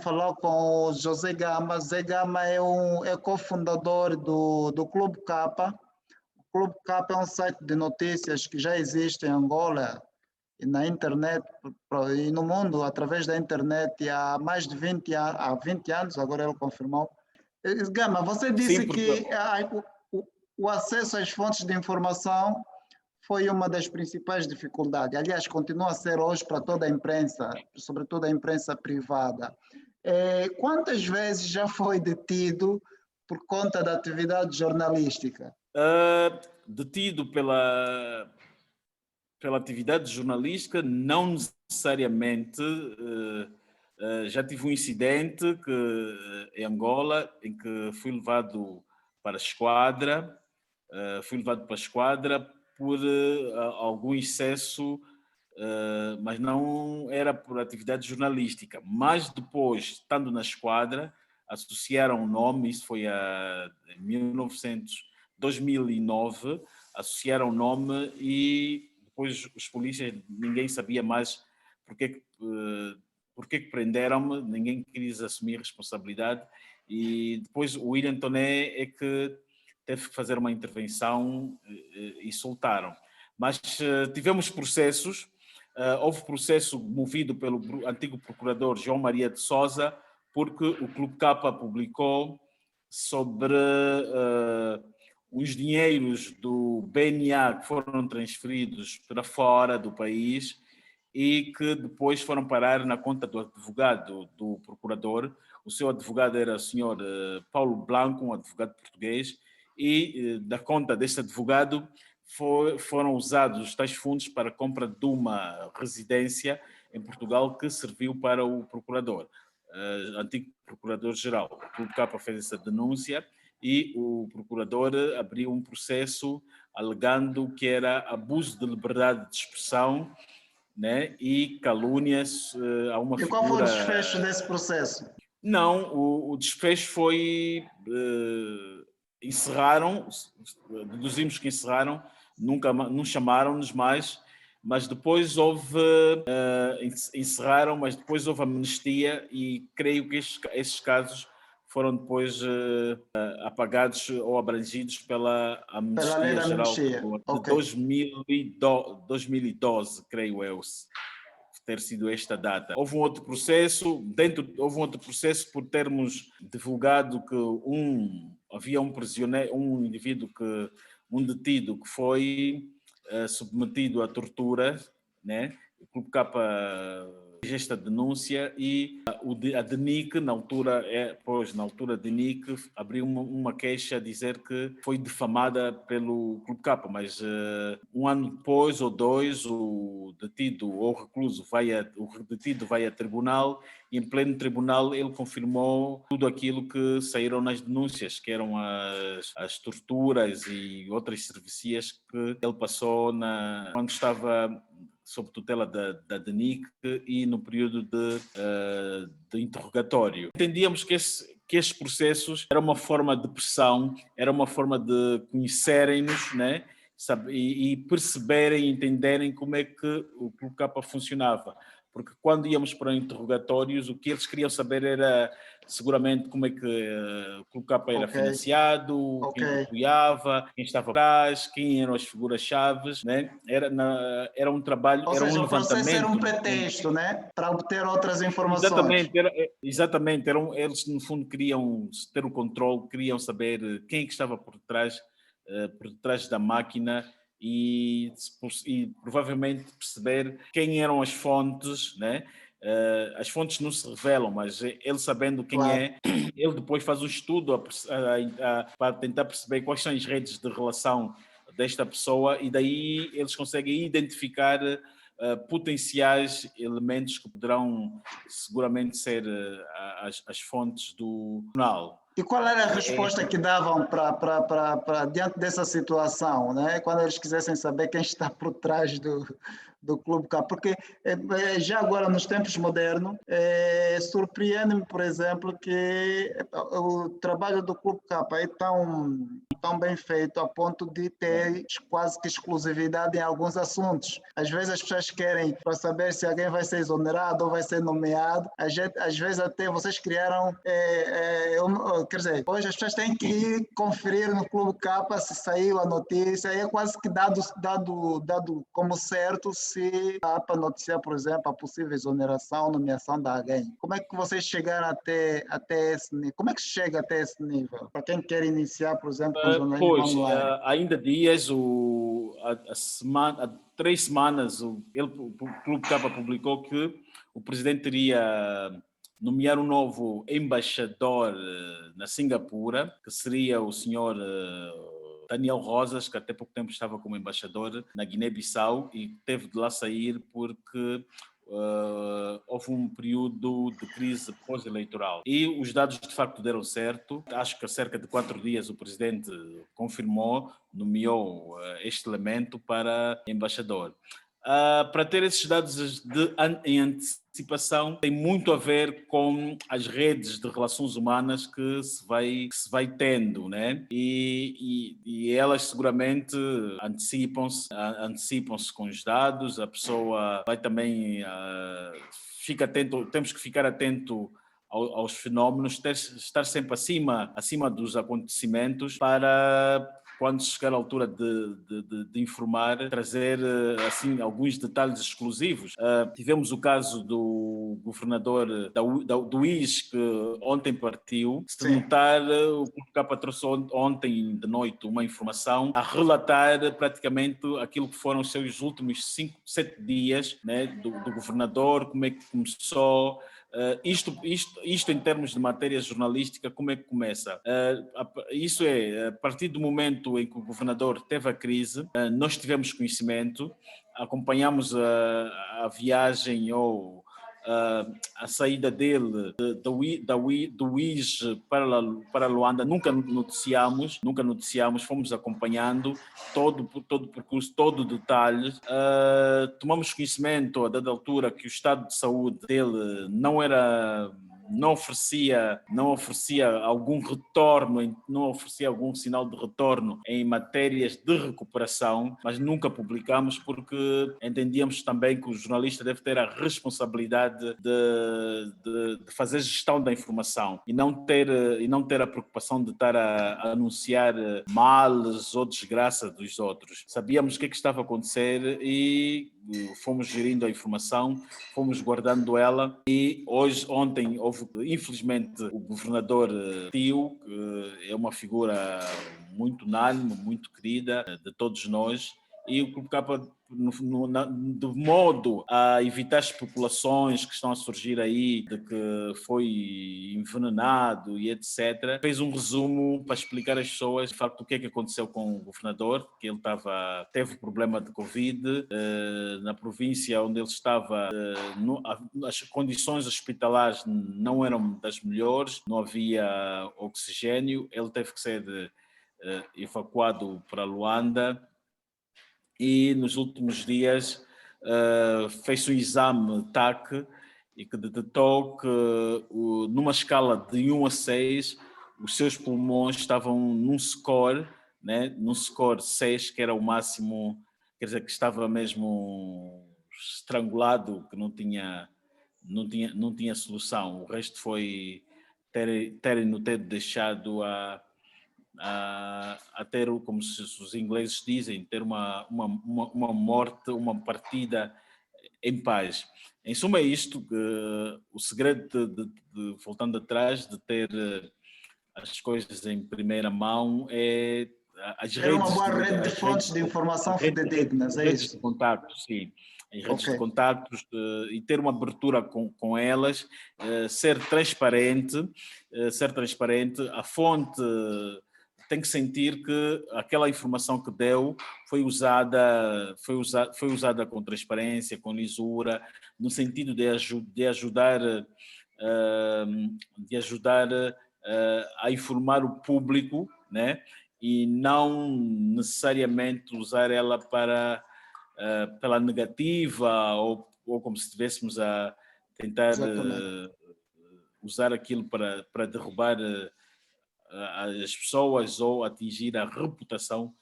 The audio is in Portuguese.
Falou com o José Gama. José Gama é cofundador do Clube Capa. O Clube Capa é um site de notícias que já existe em Angola e na internet e no mundo através da internet há mais de 20 anos, agora ele confirmou. Gama, você Sim, disse porque que o acesso às fontes de informação foi uma das principais dificuldades. Aliás, continua a ser hoje para toda a imprensa, sobretudo a imprensa privada. Quantas vezes já foi detido por conta da atividade jornalística? detido pela atividade jornalística, não necessariamente. Já tive um incidente em Angola em que fui levado para a esquadra, por algum excesso, mas não era por atividade jornalística. Mas depois, estando na esquadra, associaram o nome, isso foi em 2009, associaram o nome e depois os polícias, ninguém sabia mais porque que prenderam-me, ninguém quis assumir responsabilidade e depois o William Toné é que teve que fazer uma intervenção e soltaram. Mas tivemos processos, houve processo movido pelo antigo procurador João Maria de Sousa, porque o Clube Capa publicou sobre os dinheiros do BNA que foram transferidos para fora do país e que depois foram parar na conta do advogado do procurador. O seu advogado era o senhor Paulo Blanco, um advogado português, e da conta deste advogado foram usados tais fundos para a compra de uma residência em Portugal que serviu para o procurador, antigo procurador-geral. O Clube Capa fez essa denúncia e o procurador abriu um processo alegando que era abuso de liberdade de expressão, né, e calúnias a uma E figura... qual foi o desfecho desse processo? Não, o desfecho foi... encerraram, deduzimos que encerraram, nunca não chamaram-nos mais, mas depois houve... encerraram, mas depois houve amnistia e creio que esses casos foram depois apagados ou abrangidos pela Pela lei Amnistia da Geral amnistia. de Ok. 2012, creio eu, ter sido esta data. Houve um outro processo, por termos divulgado que havia um prisioneiro, um detido que foi submetido a tortura, né? O Clube Capa fez esta denúncia e a DENIC, na altura DENIC abriu uma queixa a dizer que foi difamada pelo Clube Capa, mas um ano depois ou dois o detido ou recluso o detido vai a tribunal e em pleno tribunal ele confirmou tudo aquilo que saíram nas denúncias, que eram as torturas e outras servicias que ele passou quando estava sob tutela da DENIC e no período de interrogatório. Entendíamos que estes processos era uma forma de pressão, era uma forma de conhecerem-nos, né? E perceberem, entenderem como é que o Clube Capa funcionava. Porque quando íamos para interrogatórios, o que eles queriam saber era seguramente como é que o Clube Capa era financiado, quem apoiava, quem estava atrás, quem eram as figuras-chave, né? Era um trabalho, Ou era um seja, o processo era levantamento. um pretexto, né? Para obter outras informações. Exatamente, eles no fundo queriam ter o controle, queriam saber quem é que estava por detrás da máquina e provavelmente perceber quem eram as fontes, né? As fontes não se revelam, mas ele sabendo quem é, ele depois faz um estudo para tentar perceber quais são as redes de relação desta pessoa e daí eles conseguem identificar potenciais elementos que poderão seguramente ser as fontes do jornal. E qual era a resposta que davam diante dessa situação, né? Quando eles quisessem saber quem está por trás do Clube K, porque já agora nos tempos modernos, surpreende-me, por exemplo, que o trabalho do Clube K é tão bem feito a ponto de ter quase que exclusividade em alguns assuntos. Às vezes as pessoas querem para saber se alguém vai ser exonerado ou vai ser nomeado. Às vezes até vocês criaram, quer dizer, hoje as pessoas têm que ir conferir no Clube K se saiu a notícia, é quase que dado como certo se há para noticiar, por exemplo, a possível exoneração, nomeação de alguém. Como é que vocês chegaram até esse nível? Como é que chega até esse nível? Para quem quer iniciar, por exemplo, com jornalismo Pois, online. ainda dias, há 3 semanas, o Clube Capa publicou que o presidente iria nomear um novo embaixador na Singapura, que seria o senhor Daniel Rosas, que até pouco tempo estava como embaixador na Guiné-Bissau e teve de lá sair porque houve um período de crise pós-eleitoral. E os dados de facto deram certo. Acho que há cerca de 4 dias o presidente confirmou, nomeou este elemento para embaixador. Para ter esses dados em antecipação, tem muito a ver com as redes de relações humanas que se vai tendo, né? E elas seguramente antecipam-se com os dados, a pessoa vai também, fica atento, temos que ficar atento aos fenómenos, estar sempre acima dos acontecimentos para, quando chegar a altura de informar, trazer assim alguns detalhes exclusivos. Tivemos o caso do governador do IS, que ontem partiu. Se Sim. notar, o Capa trouxe ontem de noite uma informação a relatar praticamente aquilo que foram os seus últimos 5, 7 dias, né, do governador, como é que começou. Isto em termos de matéria jornalística, como é que começa? Isso é, a partir do momento em que o governador teve a crise, nós tivemos conhecimento, acompanhamos a viagem ou a saída dele do IS para Luanda. Nunca noticiamos, fomos acompanhando todo o percurso, todo o detalhe. Tomamos conhecimento a dada altura que o estado de saúde dele não oferecia algum retorno, não oferecia algum sinal de retorno em matérias de recuperação, mas nunca publicamos porque entendíamos também que o jornalista deve ter a responsabilidade de fazer gestão da informação e não ter a preocupação de estar a anunciar males ou desgraça dos outros. Sabíamos o que estava a acontecer e fomos gerindo a informação, fomos guardando ela e ontem houve, infelizmente, o governador Tio, que é uma figura muito unânime, muito querida de todos nós, e o Clube Capa, de modo a evitar especulações que estão a surgir aí de que foi envenenado e etc., fez um resumo para explicar às pessoas de facto o que é que aconteceu com o governador, que ele teve problema de Covid na província onde ele estava. As condições hospitalares não eram das melhores, não havia oxigênio, ele teve que ser evacuado para Luanda. E nos últimos dias fez um exame TAC e que detectou que numa escala de 1 a 6 os seus pulmões estavam num score, né, num score 6, que era o máximo, quer dizer, que estava mesmo estrangulado, que não tinha solução. O resto foi terem-no deixado a ter, como os ingleses dizem, ter uma morte, uma partida em paz. Em suma, é isto que o segredo voltando atrás, de ter as coisas em primeira mão é as Ter uma redes boa rede de fontes de informação fidedignas, é redes isso? de contactos, sim. Em redes de Ok. contactos e ter uma abertura com elas, ser transparente, a fonte tem que sentir que aquela informação que deu foi usada com transparência, com lisura, no sentido de ajudar a informar o público, né? E não necessariamente usar ela para pela negativa ou como se estivéssemos a tentar usar aquilo para derrubar as pessoas ou atingir a reputação